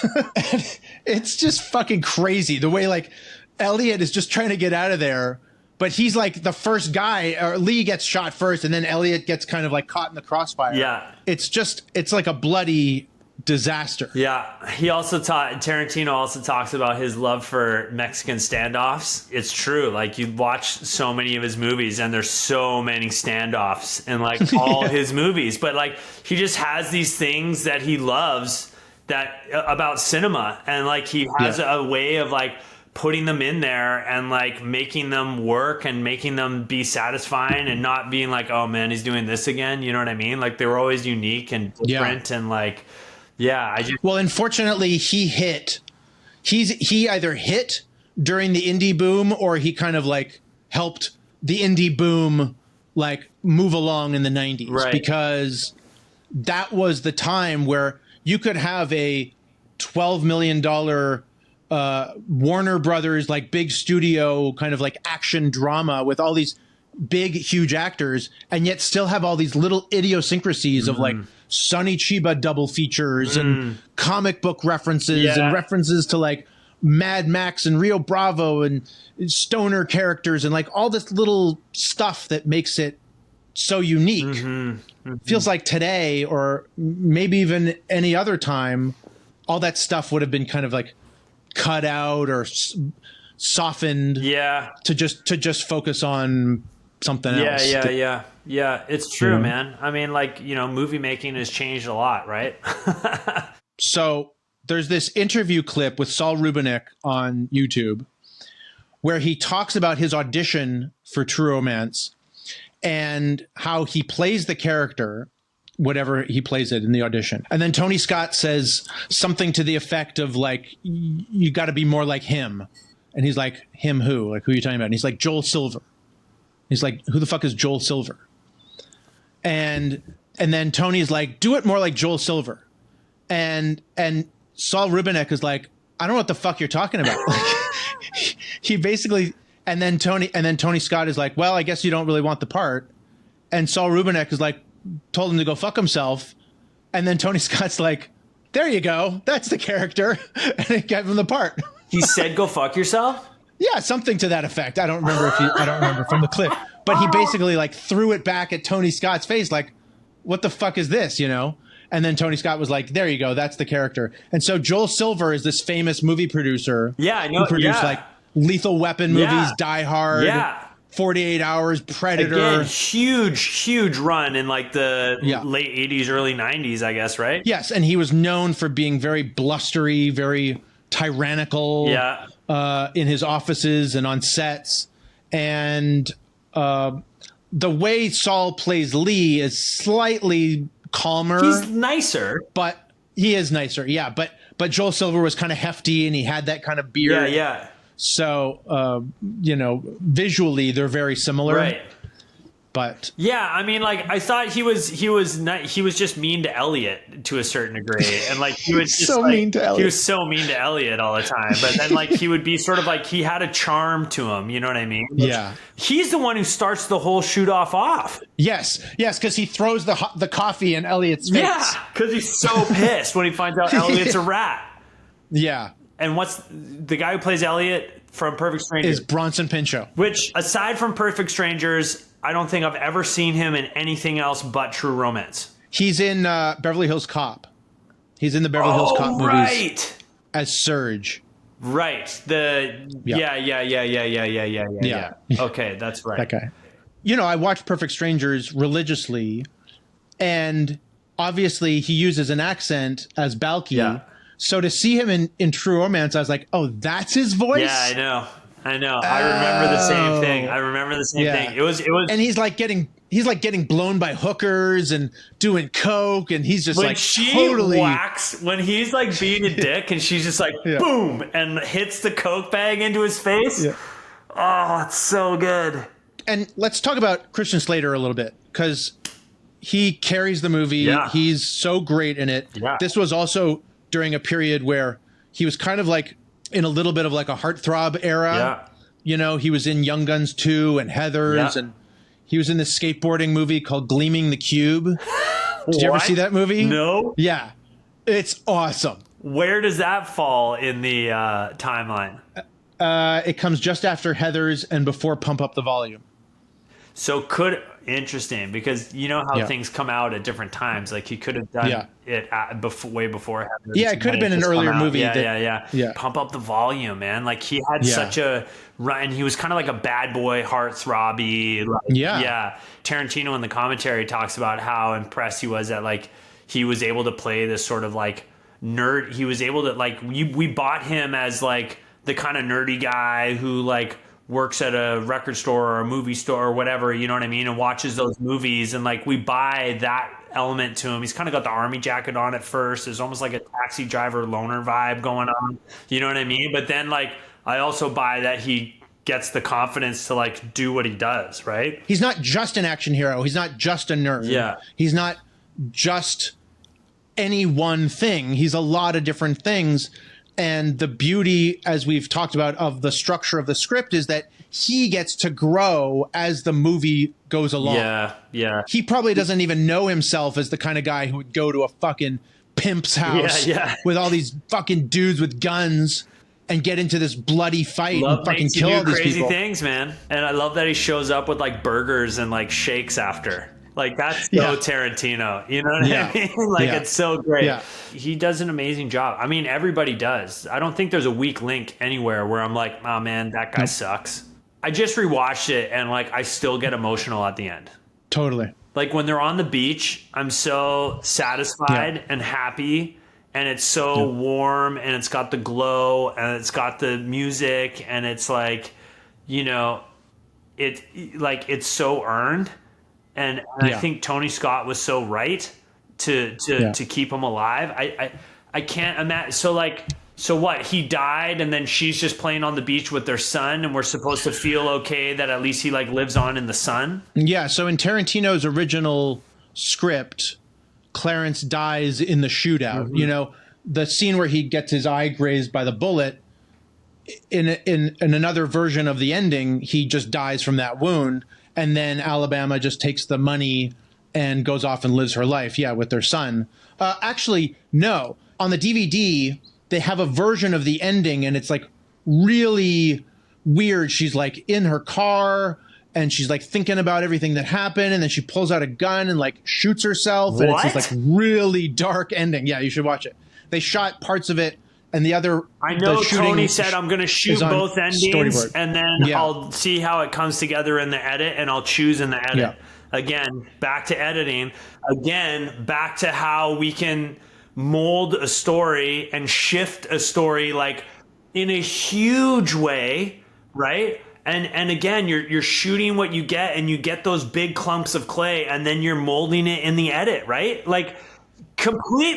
It's just fucking crazy the way like Elliot is just trying to get out of there, but he's like the first guy, or Lee gets shot first, and then Elliot gets kind of like caught in the crossfire. Yeah. It's like a bloody disaster. Yeah. Tarantino also talks about his love for Mexican standoffs. It's true. Like you watch so many of his movies and there's so many standoffs in like all his movies, but like he just has these things that he loves about cinema, and like he has a way of like putting them in there and like making them work and making them be satisfying and not being like, oh man, he's doing this again. You know what I mean? Like they were always unique and different and like, well, unfortunately, he either hit during the indie boom or he kind of like helped the indie boom like move along in the 90s, right? Because that was the time where you could have a $12 million Warner Brothers like big studio kind of like action drama with all these big, huge actors and yet still have all these little idiosyncrasies of like Sonny Chiba double features and comic book references and references to like Mad Max and Rio Bravo and stoner characters and like all this little stuff that makes it so unique. Feels like today or maybe even any other time, all that stuff would have been kind of like cut out or softened to just focus on something else. Yeah, it's true, man. I mean, like, you know, movie making has changed a lot, right? So there's this interview clip with Saul Rubinek on YouTube where he talks about his audition for True Romance and how he plays the character whatever he plays it in the audition. And then Tony Scott says something to the effect of like, you got to be more like him. And he's like, him who? Like, who are you talking about? And he's like, Joel Silver. He's like, who the fuck is Joel Silver? And then Tony's like, do it more like Joel Silver. And Saul Rubinek is like, I don't know what the fuck you're talking about. Like, he basically, and then Tony Scott is like, well, I guess you don't really want the part. And Saul Rubinek is like, told him to go fuck himself. And then Tony Scott's like, there you go. That's the character. And it gave him the part. He said, go fuck yourself? Yeah, something to that effect. I don't remember from the clip. But he basically like threw it back at Tony Scott's face like, what the fuck is this, you know? And then Tony Scott was like, there you go. That's the character. And so Joel Silver is this famous movie producer. Yeah, I know. Who produced like Lethal Weapon movies, Die Hard. Yeah. 48 Hours, Predator. Again, huge run in like the late 80s, early 90s, I guess, right? Yes, and he was known for being very blustery, very tyrannical in his offices and on sets. And the way Saul plays Lee is slightly calmer. He's nicer. But he is nicer, yeah. But Joel Silver was kind of hefty, and he had that kind of beard. Yeah. So, visually they're very similar. Right. But yeah, I mean, like I thought he was just mean to Elliot to a certain degree, and like he was just so like, mean to Elliot. He was so mean to Elliot all the time. But then like he would be sort of like he had a charm to him. You know what I mean? Yeah. He's the one who starts the whole shoot off. Yes, because he throws the coffee in Elliot's face. Yeah, because he's so pissed when he finds out Elliot's a rat. Yeah. And what's the guy who plays Elliot from Perfect Strangers? Is Bronson Pinchot. Which, aside from Perfect Strangers, I don't think I've ever seen him in anything else but True Romance. He's in Beverly Hills Cop. He's in the Beverly Hills Cop movies. Right. As Surge. Right. Yeah. Okay, that's right. That guy. I watched Perfect Strangers religiously, and obviously he uses an accent as Balky. Yeah. So to see him in True Romance, I was like, oh, that's his voice? Yeah, I know. I remember the same thing. Thing. It was and he's like getting blown by hookers and doing coke, and he's just when like she totally whacks when he's like being a dick and she's just like boom and hits the coke bag into his face. Yeah. Oh, it's so good. And let's talk about Christian Slater a little bit, because he carries the movie. Yeah. He's so great in it. Yeah. This was also during a period where he was kind of like in a little bit of like a heartthrob era. Yeah. He was in Young Guns 2 and Heathers, and he was in this skateboarding movie called Gleaming the Cube. Did you ever see that movie? No. Yeah. It's awesome. Where does that fall in the timeline? It comes just after Heathers and before Pump Up the Volume. So interesting, because you know how things come out at different times. Like he could have done it way before. Yeah, it could have been an earlier movie. Yeah. Pump Up the Volume, man. Like he had such a run. He was kind of like a bad boy, heartthrobby. Tarantino in the commentary talks about how impressed he was that like he was able to play this sort of like nerd. He was able to like we bought him as like the kind of nerdy guy who like works at a record store or a movie store or whatever, you know what I mean, and watches those movies, and like we buy that element to him. He's kind of got the army jacket on at first. There's almost like a Taxi Driver loner vibe going on, you know what I mean? But then like I also buy that he gets the confidence to like do what he does, right? He's not just an action hero. He's not just a nerd. Yeah. He's not just any one thing. He's a lot of different things. And the beauty, as we've talked about, of the structure of the script is that he gets to grow as the movie goes along. Yeah. He probably doesn't even know himself as the kind of guy who would go to a fucking pimp's house with all these fucking dudes with guns and get into this bloody fight and fucking kill all these crazy people. Things, man. And I love that he shows up with like burgers and like shakes after. Like that's so Tarantino, you know what I mean? Like it's so great. Yeah. He does an amazing job. I mean, everybody does. I don't think there's a weak link anywhere where I'm like, oh man, that guy sucks. I just rewatched it and like I still get emotional at the end. Totally. Like when they're on the beach, I'm so satisfied and happy, and it's so warm, and it's got the glow, and it's got the music, and it's like, it's so earned. And I think Tony Scott was so right to keep him alive. I can't imagine. So what? He died, and then she's just playing on the beach with their son, and we're supposed to feel okay that at least he like lives on in the sun. Yeah. So in Tarantino's original script, Clarence dies in the shootout. Mm-hmm. You know, the scene where he gets his eye grazed by the bullet. In another version of the ending, he just dies from that wound, and then Alabama just takes the money and goes off and lives her life. Yeah, with their son. Actually, no. On the DVD, they have a version of the ending, and it's like really weird. She's like in her car, and she's like thinking about everything that happened, and then she pulls out a gun and like shoots herself. What? And it's this like really dark ending. Yeah, you should watch it. They shot parts of it. And the other, I know Tony said I'm going to shoot both endings, and then I'll see how it comes together in the edit, and I'll choose in the edit. Yeah. Again, back to editing. Again, back to how we can mold a story and shift a story like in a huge way, right? And again, you're shooting what you get, and you get those big clumps of clay, and then you're molding it in the edit, right? Like.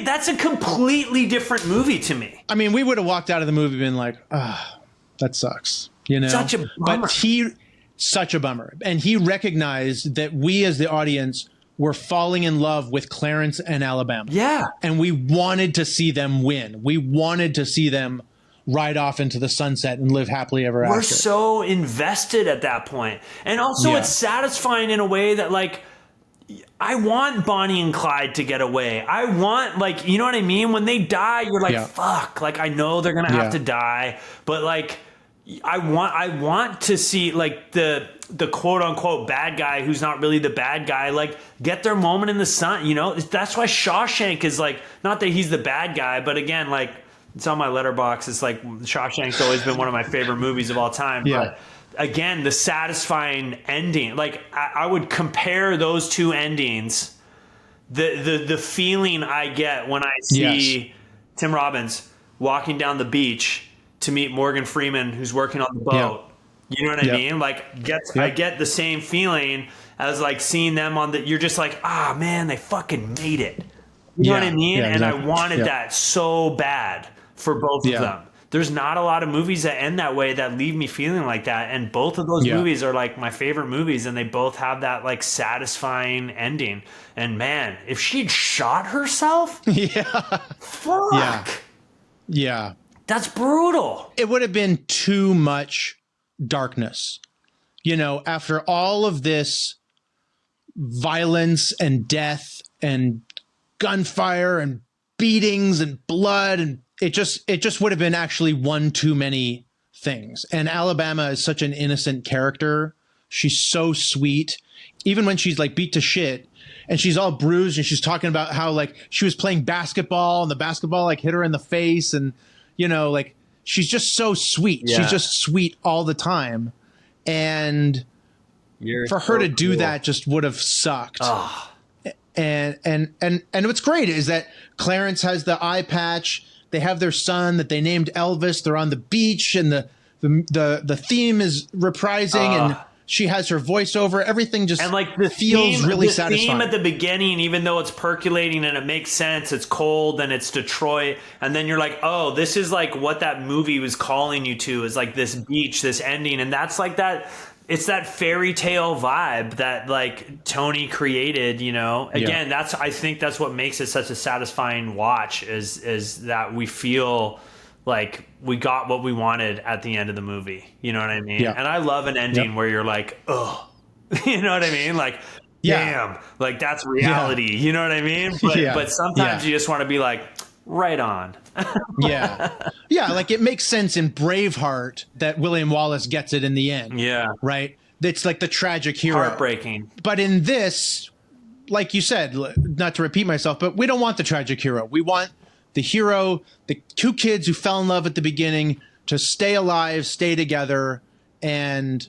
That's a completely different movie to me. I mean, we would have walked out of the movie being like, that sucks. You know? Such a bummer. But such a bummer. And he recognized that we as the audience were falling in love with Clarence and Alabama. Yeah. And we wanted to see them win. We wanted to see them ride off into the sunset and live happily ever after. We're so invested at that point. And also it's satisfying in a way that like, I want Bonnie and Clyde to get away. I want, like, you know what I mean? When they die, you're like, fuck. Like, I know they're going to have to die. But, like, I want to see, like, the quote-unquote bad guy who's not really the bad guy, like, get their moment in the sun, you know? That's why Shawshank is, like, not that he's the bad guy, but, again, like, it's on my letterbox. It's, like, Shawshank's always been one of my favorite movies of all time. Yeah. But, again, the satisfying ending, like I would compare those two endings, the feeling I get when I see Tim Robbins walking down the beach to meet Morgan Freeman, who's working on the boat. You know what I mean? Like I get the same feeling as like seeing them on the, you're just like, man, they fucking made it. You know what I mean? And exactly. I wanted that so bad for both of them. There's not a lot of movies that end that way that leave me feeling like that. And both of those movies are like my favorite movies, and they both have that like satisfying ending. And man, if she'd shot herself, fuck. Yeah. That's brutal. It would have been too much darkness. You know, after all of this violence and death and gunfire and beatings and blood, and it just would have been actually one too many things. And Alabama is such an innocent character. She's so sweet. Even when she's like beat to shit and she's all bruised and she's talking about how like she was playing basketball and the basketball like hit her in the face, and you know, like she's just so sweet. She's just sweet all the time. And for her to do that just would have sucked. And what's great is that Clarence has the eye patch. They have their son that they named Elvis. They're on the beach, and the theme is reprising, and she has her voiceover. Everything just and like feels really satisfying. The theme at the beginning, even though it's percolating and it makes sense, it's cold and it's Detroit, and then you're like, oh, this is like what that movie was calling you to, is like this beach, this ending, and that's like that. It's that fairy tale vibe that like Tony created, you know. Again, I think that's what makes it such a satisfying watch, is that we feel like we got what we wanted at the end of the movie. You know what I mean? And I love an ending where you're like, oh, you know what I mean? Like, damn, like that's reality. You know what I mean? But sometimes you just want to be like, right on. Like it makes sense in Braveheart that William Wallace gets it in the end. Right? It's like the tragic hero. Heartbreaking. But in this, like you said, not to repeat myself, but we don't want the tragic hero. We want the hero, the two kids who fell in love at the beginning, to stay alive, stay together, and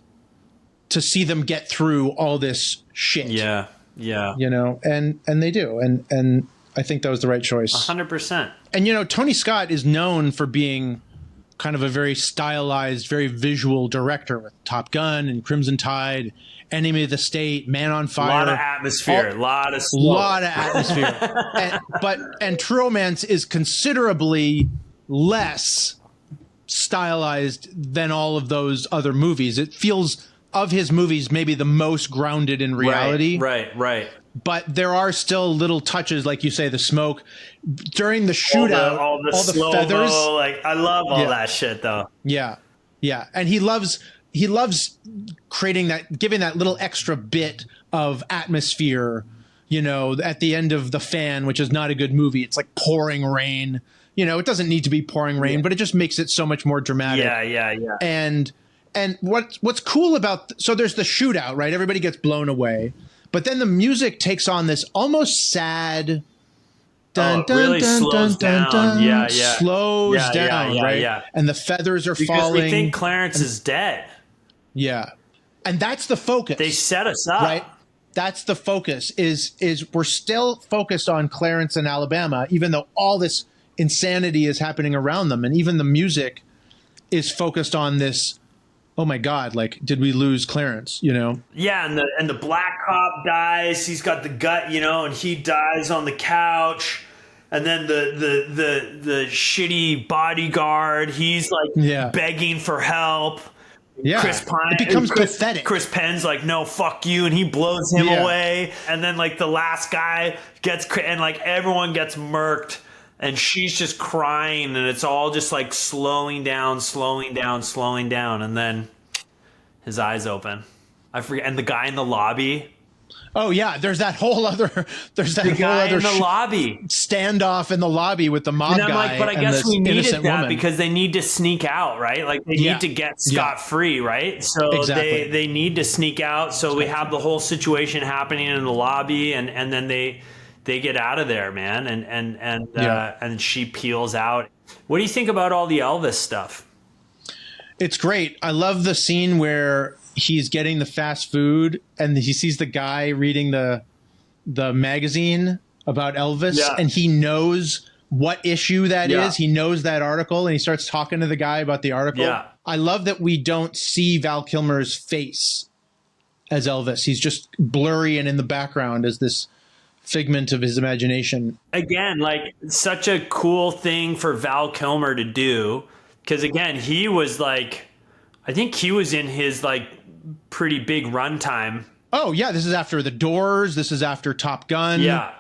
to see them get through all this shit. Yeah. You know, and they do. And I think that was the right choice. 100%. And, you know, Tony Scott is known for being kind of a very stylized, very visual director with Top Gun and Crimson Tide, Enemy of the State, Man on Fire. A lot of atmosphere, a lot of smoke. Lot of atmosphere. and True Romance is considerably less stylized than all of those other movies. It feels, of his movies, maybe the most grounded in reality. Right. But there are still little touches, like you say, the smoke during the shootout, all the feathers. Like, I love all that shit, though. Yeah, and he loves creating that, giving that little extra bit of atmosphere. You know, at the end of The Fan, which is not a good movie, it's like pouring rain. You know, it doesn't need to be pouring rain, but it just makes it so much more dramatic. Yeah. And what's cool about so there's the shootout, right? Everybody gets blown away. But then the music takes on this almost sad really slows down. Yeah. Slows down, right? Yeah. And the feathers are because falling. We think Clarence is dead. Yeah. And that's the focus. They set us up. Right? That's the focus is we're still focused on Clarence and Alabama, even though all this insanity is happening around them. And even the music is focused on this. Oh my God! Like, did we lose Clarence? You know? Yeah, and the black cop dies. He's got the gut, you know, and he dies on the couch. And then the shitty bodyguard, he's like begging for help. Yeah, it becomes pathetic. Chris Penn's like, no, fuck you, and he blows him away. And then like the last guy gets, and like everyone gets murked. And she's just crying, and it's all just like slowing down. And then his eyes open. I forget. And the guy in the lobby. Oh, yeah. There's that whole other lobby standoff in the lobby with the mob and I'm guy. Like, but I guess we needed that woman. Because they need to sneak out, right? Like they need to get scot-free, right? So they need to sneak out. So we have the whole situation happening in the lobby, and then they get out of there, man, and she peels out. What do you think about all the Elvis stuff? It's great. I love the scene where he's getting the fast food and he sees the guy reading the magazine about Elvis, and he knows what issue that is. He knows that article, and he starts talking to the guy about the article. Yeah. I love that we don't see Val Kilmer's face as Elvis. He's just blurry and in the background as this figment of his imagination. Again, like such a cool thing for Val Kilmer to do, because again, he was like, I think he was in his like pretty big runtime. Oh yeah, this is after The Doors. This is after Top Gun. Yeah,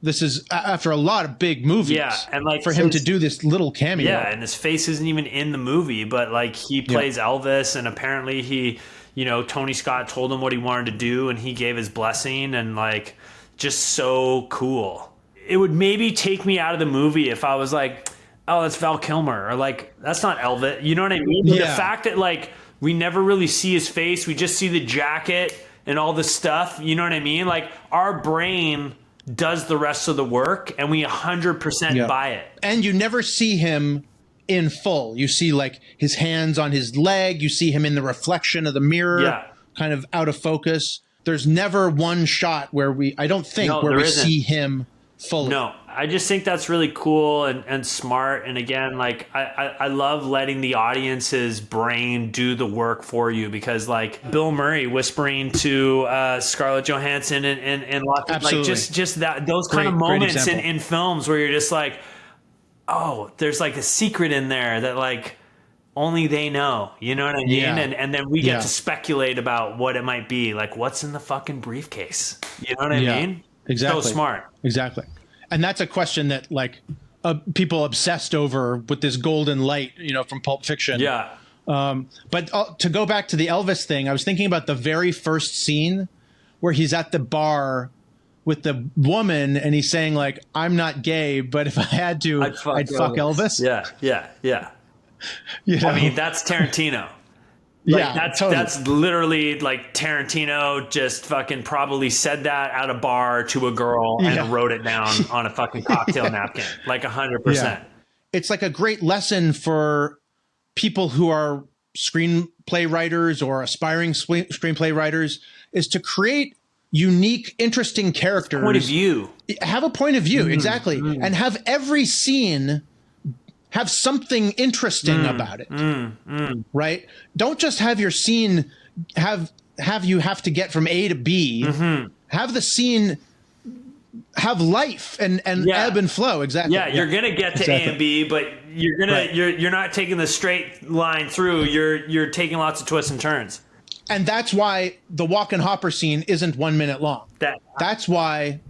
this is after a lot of big movies. Yeah, and like for him to do this little cameo. Yeah, and his face isn't even in the movie, but like he plays Elvis, and apparently he, you know, Tony Scott told him what he wanted to do, and he gave his blessing, and like. Just so cool. It would maybe take me out of the movie if I was like, oh, that's Val Kilmer, or like, that's not Elvis. You know what I mean? But the fact that like we never really see his face, we just see the jacket and all the stuff. You know what I mean? Like our brain does the rest of the work, and we 100% buy it. And you never see him in full. You see like his hands on his leg. You see him in the reflection of the mirror, kind of out of focus. There's never one shot where we see him fully. No, I just think that's really cool and smart. And again, like I love letting the audience's brain do the work for you, because like Bill Murray whispering to Scarlett Johansson and like just that, those kind of moments in films where you're just like, oh, there's like a secret in there that like only they know, you know what I mean? And then we get to speculate about what it might be. Like, what's in the fucking briefcase? You know what I mean? Exactly. So smart. Exactly. And that's a question that like people obsessed over with this golden light, you know, from Pulp Fiction. Yeah. But to go back to the Elvis thing, I was thinking about the very first scene where he's at the bar with the woman and he's saying like, I'm not gay, but if I had to, I'd fuck Elvis. Yeah. You know? I mean, that's Tarantino. That's literally like Tarantino just fucking probably said that at a bar to a girl and wrote it down on a fucking cocktail napkin, like 100%. It's like a great lesson for people who are screenplay writers or aspiring screenplay writers, is to create unique, interesting characters. Point of view. Have a point of view, exactly. And have every scene have something interesting about it, right? Don't just have your scene have you have to get from A to B. Have the scene have life and ebb and flow. Exactly. Yeah, you're gonna get to A and B, but you're not taking the straight line through. You're taking lots of twists and turns. And that's why the Walken Hopper scene isn't 1 minute long. That's why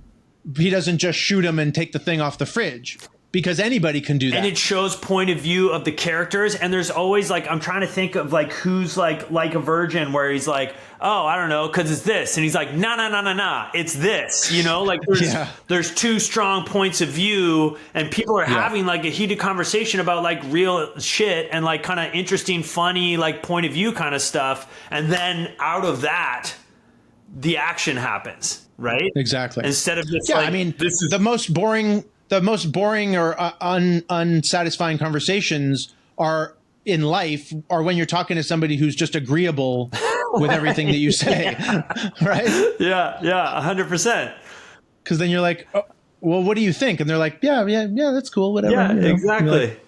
he doesn't just shoot him and take the thing off the fridge, because anybody can do that. And it shows point of view of the characters. And there's always like, I'm trying to think of like who's like a virgin, where he's like, oh, I don't know, because it's this. And he's like, nah, it's this. You know, like there's two strong points of view, and people are having like a heated conversation about like real shit and like kind of interesting, funny, like point of view kind of stuff. And then out of that, the action happens, right? Exactly. Instead of just I mean, this is the most boring or unsatisfying conversations are in life are when you're talking to somebody who's just agreeable with everything that you say. Right? Yeah, 100%. Because then you're like, oh, well, what do you think? And they're like, yeah, that's cool, whatever. Yeah, exactly. Like,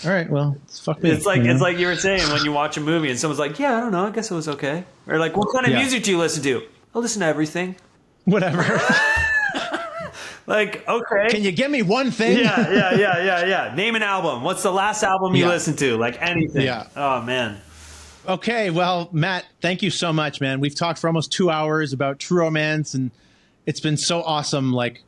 all right, well, fuck me. It's like it's like you were saying when you watch a movie and someone's like, yeah, I don't know, I guess it was okay. Or like, what kind of music do you listen to? I listen to everything. Whatever. Like, okay. Can you give me one thing? Yeah. Name an album. What's the last album you listened to? Like anything. Yeah. Oh, man. Okay, well, Matt, thank you so much, man. We've talked for almost 2 hours about True Romance, and it's been so awesome, like,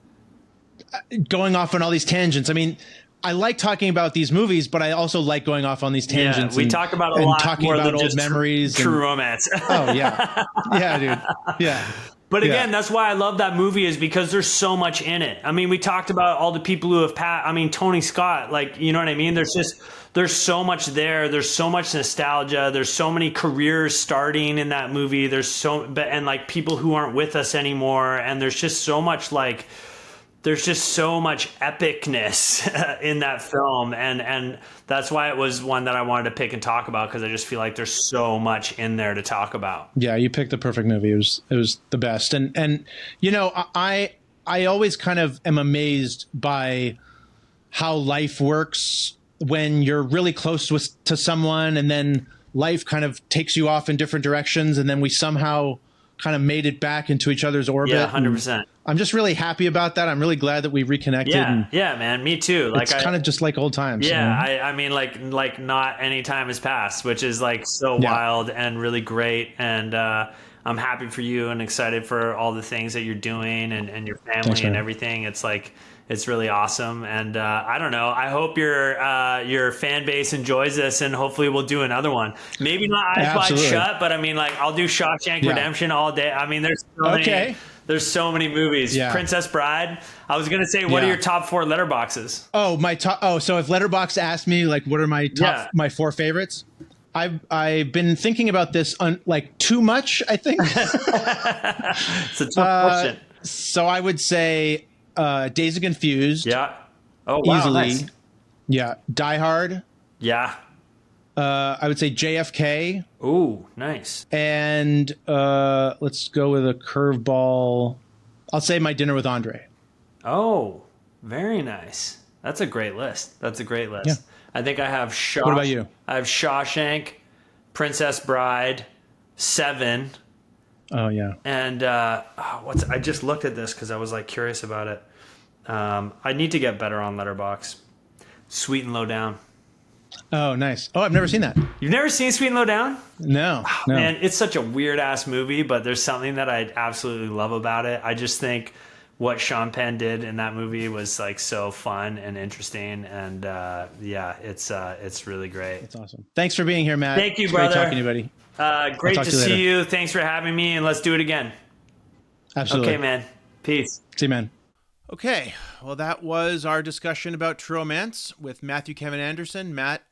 going off on all these tangents. I mean, I like talking about these movies, but I also like going off on these tangents. We talk about a lot talking more about than old just memories. True Romance. Oh, yeah. Yeah, dude. Yeah. But again, that's why I love that movie, is because there's so much in it. I mean, we talked about all the people who have passed. I mean, Tony Scott, like, you know what I mean? There's so much there. There's so much nostalgia. There's so many careers starting in that movie. And like people who aren't with us anymore. And there's just so much like, there's just so much epicness in that film. And that's why it was one that I wanted to pick and talk about, because I just feel like there's so much in there to talk about. Yeah, you picked the perfect movie. It was the best. And you know, I always kind of am amazed by how life works when you're really close to someone, and then life kind of takes you off in different directions, and then we somehow kind of made it back into each other's orbit. Yeah, 100%. I'm just really happy about that. I'm really glad that we reconnected. Yeah, man, me too. Like, it's kind of just like old times. Yeah, you know? I mean, like not any time has passed, which is like so wild and really great. And I'm happy for you and excited for all the things that you're doing and your family. Thanks, and everything. It's like, it's really awesome. And I don't know, I hope your fan base enjoys this, and hopefully we'll do another one. Maybe not Eyes Wide Shut, but I mean, like, I'll do Shawshank Redemption all day. I mean, there's so many movies. Yeah. Princess Bride. I was going to say, what are your top 4 letterboxes? Oh, my top. Oh, so if Letterboxd asked me, like, what are my top, my 4 favorites? I've been thinking about this like too much, I think. It's a tough question. So I would say Dazed and Confused. Yeah. Oh, wow. Easily. Nice. Yeah. Die Hard. Yeah. I would say JFK. Ooh, nice. And let's go with a curveball. I'll say My Dinner with Andre. Oh, very nice. That's a great list. Yeah. I think I have What about you? I have Shawshank, Princess Bride, Seven. Oh, yeah. And I just looked at this because I was like curious about it. I need to get better on Letterboxd. Sweet and Low Down. Oh, nice. Oh, I've never seen that. You've never seen Sweet and Low Down? No. Man, it's such a weird ass movie, but there's something that I absolutely love about it. I just think what Sean Penn did in that movie was like so fun and interesting, and it's really great. That's awesome. Thanks for being here, Matt. Thank you, brother. Great talking to you, buddy. Great to see you. Thanks for having me, and let's do it again. Absolutely. Okay, man. Peace. See you, man. Okay, well, that was our discussion about True Romance with Matthew Kevin Anderson. Matt,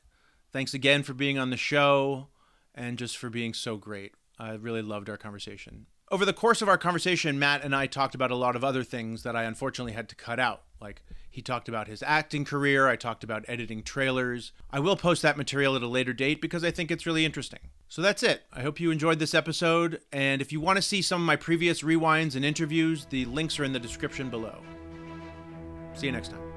thanks again for being on the show and just for being so great. I really loved our conversation. Over the course of our conversation, Matt and I talked about a lot of other things that I unfortunately had to cut out. Like, he talked about his acting career. I talked about editing trailers. I will post that material at a later date because I think it's really interesting. So that's it. I hope you enjoyed this episode. And if you want to see some of my previous rewinds and interviews, the links are in the description below. See you next time.